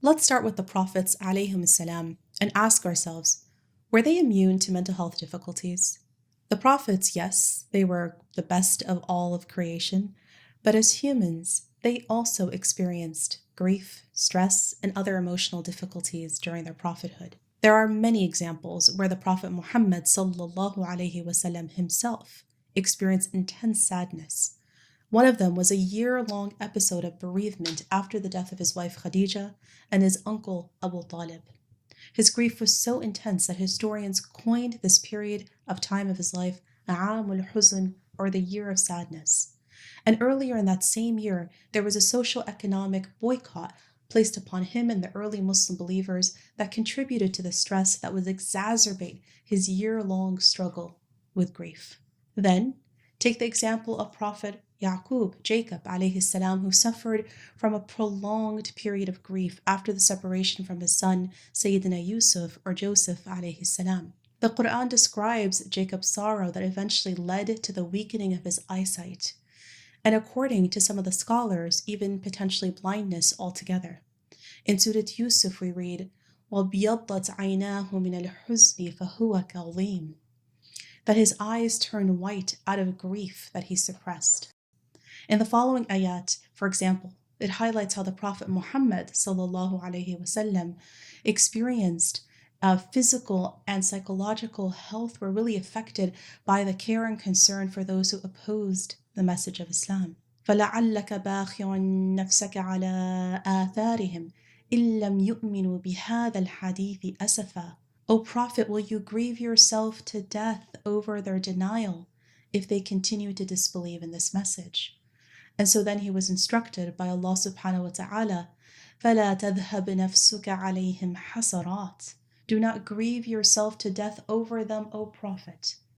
Let's start with the Prophets alayhim salam and ask ourselves, were they immune to mental health difficulties? The Prophets, yes, they were the best of all of creation, but as humans, they also experienced grief, stress, and other emotional difficulties during their prophethood. There are many examples where the Prophet Muhammad sallallahu alaihi wasallam himself experienced intense sadness. One of them was a year-long episode of bereavement after the death of his wife Khadija and his uncle Abu Talib. His grief was so intense that historians coined this period of time of his life Aamul Huzn, or the year of sadness. And earlier in that same year, there was a social economic boycott placed upon him and the early Muslim believers that contributed to the stress that would exacerbate his year-long struggle with grief. Then, take the example of Prophet Yaqub, Jacob alayhi salam, who suffered from a prolonged period of grief after the separation from his son Sayyidina Yusuf or Joseph alayhi salam. The Quran describes Jacob's sorrow that eventually led to the weakening of his eyesight, and according to some of the scholars, even potentially blindness altogether. In Surah Yusuf we read, وَابْيَضَّتْ عَيْنَاهُ مِنَ الْحُزْنِ فَهُوَ كَظِيمٌ, that his eyes turned white out of grief that he suppressed. In the following ayat, for example, it highlights how the Prophet Muhammad sallallahu alaihi wasallam experienced physical and psychological health were really affected by the care and concern for those who opposed the message of Islam. فَلَعَلَّكَ بَاخِعٌ نَفْسَكَ عَلَىٰ آثَارِهِمْ إِن لَّمْ يُؤْمِنُوا بِهَذَا الْحَدِيثِ أَسَفًا. O Prophet, will you grieve yourself to death over their denial if they continue to disbelieve in this message? And so then he was instructed by Allah subhanahu wa ta'ala, فَلَا تَذْهَبْ نَفْسُكَ عَلَيْهِمْ حَسَرَاتٍ. Do not grieve yourself to death over them, O Prophet.